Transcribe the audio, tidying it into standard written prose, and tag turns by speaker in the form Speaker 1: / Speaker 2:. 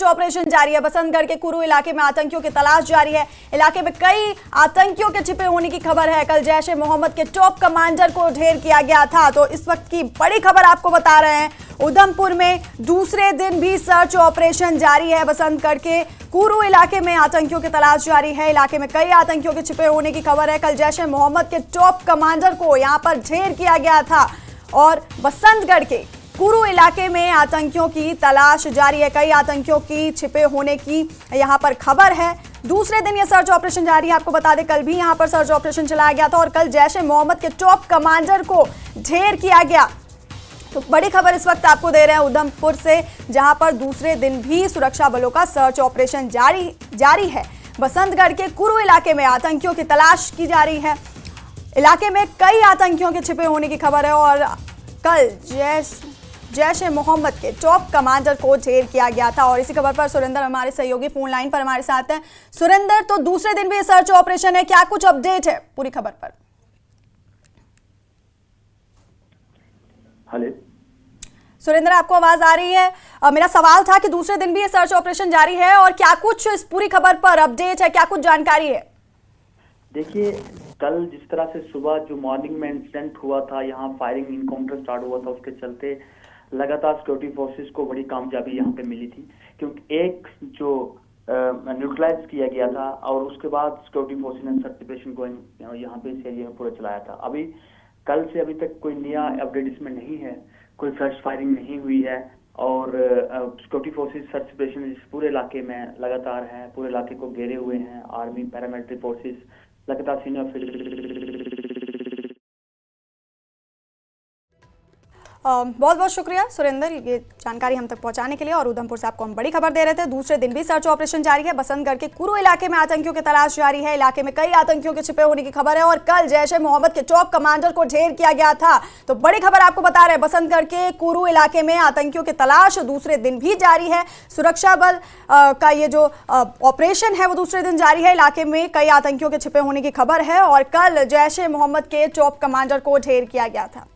Speaker 1: Search operation जारी है। बसंतगढ़ के कुरू इलाके में आतंकियों की तलाश जारी है। इलाके में कई आतंकियों के छिपे होने की खबर है। कल जैश ए मोहम्मद के टॉप कमांडर को ढेर किया गया था। तो इस वक्त की बड़ी खबर आपको बता रहे हैं, उधमपुर में दूसरे दिन भी सर्च ऑपरेशन जारी है। बसंतगढ़ के कुरू इलाके में आतंकियों की तलाश जारी है। इलाके में कई आतंकियों के छिपे होने की खबर है। कल जैश ए मोहम्मद के टॉप कमांडर को यहां पर ढेर किया गया था और बसंतगढ़ के कुरू इलाके में आतंकियों की तलाश जारी है। कई आतंकियों की छिपे होने की यहां पर खबर है। दूसरे दिन यह सर्च ऑपरेशन जारी है। आपको बता दें, कल भी यहां पर सर्च ऑपरेशन चलाया गया था और कल जैश ए मोहम्मद के टॉप कमांडर को ढेर किया गया। तो बड़ी खबर इस वक्त आपको दे रहे हैं उधमपुर से, जहां पर दूसरे दिन भी सुरक्षा बलों का सर्च ऑपरेशन जारी है। बसंतगढ़ के कुरू इलाके में आतंकियों की तलाश की जा रही है। इलाके में कई आतंकियों के छिपे होने की खबर है और कल जैश ए मोहम्मद के टॉप कमांडर को ढेर किया गया था। और इसी खबर पर सुरेंद्र हमारे सहयोगी फोन लाइन पर हमारे साथ हैं। सुरेंद्र, तो दूसरे दिन भी ये सर्च ऑपरेशन है, क्या कुछ अपडेट है पूरी खबर पर?
Speaker 2: हेलो
Speaker 1: सुरेंद्र, आपको आवाज आ रही है? मेरा सवाल था कि दूसरे दिन भी ये सर्च ऑपरेशन जारी है और क्या कुछ इस पूरी खबर पर अपडेट है, क्या कुछ जानकारी है?
Speaker 2: देखिए, कल जिस तरह से सुबह जो मॉर्निंग में इंसिडेंट हुआ था, यहाँ फायरिंग इनकाउंटर स्टार्ट हुआ था, उसके चलते लगातार सिक्योरिटी फोर्सेस को बड़ी कामयाबी यहाँ पे मिली थी, क्योंकि एक जो न्यूट्रलाइज किया गया था और उसके बाद सिक्योरिटी फोर्सेस ने सर्च ऑपरेशन को यहाँ पे इस एरिया में पूरा चलाया था। अभी कल से अभी तक कोई नया अपडेट इसमें नहीं है, कोई फ्रेश फायरिंग नहीं हुई है और सिक्योरिटी फोर्सेस सर्च ऑपरेशन इस पूरे इलाके में लगातार है, पूरे इलाके को घेरे हुए हैं। आर्मी, पैरामिलिट्री फोर्सेस लगातार
Speaker 1: बहुत बहुत शुक्रिया सुरेंद्र, ये जानकारी हम तक पहुंचाने के लिए। और उधमपुर से आपको हम बड़ी खबर दे रहे थे, दूसरे दिन भी सर्च ऑपरेशन जारी है। बसंतगढ़ के कुरू इलाके में आतंकियों की तलाश जारी है। इलाके में कई आतंकियों के छिपे होने की खबर है और कल जैश ए मोहम्मद के टॉप कमांडर को ढेर किया गया था। तो बड़ी खबर आपको बता रहे हैं, बसंतगढ़ के कुरू इलाके में आतंकियों की तलाश दूसरे दिन भी जारी है। सुरक्षा बल का ये जो ऑपरेशन है वो दूसरे दिन जारी है। इलाके में कई आतंकियों के छिपे होने की खबर है और कल जैश ए मोहम्मद के टॉप कमांडर को ढेर किया गया था।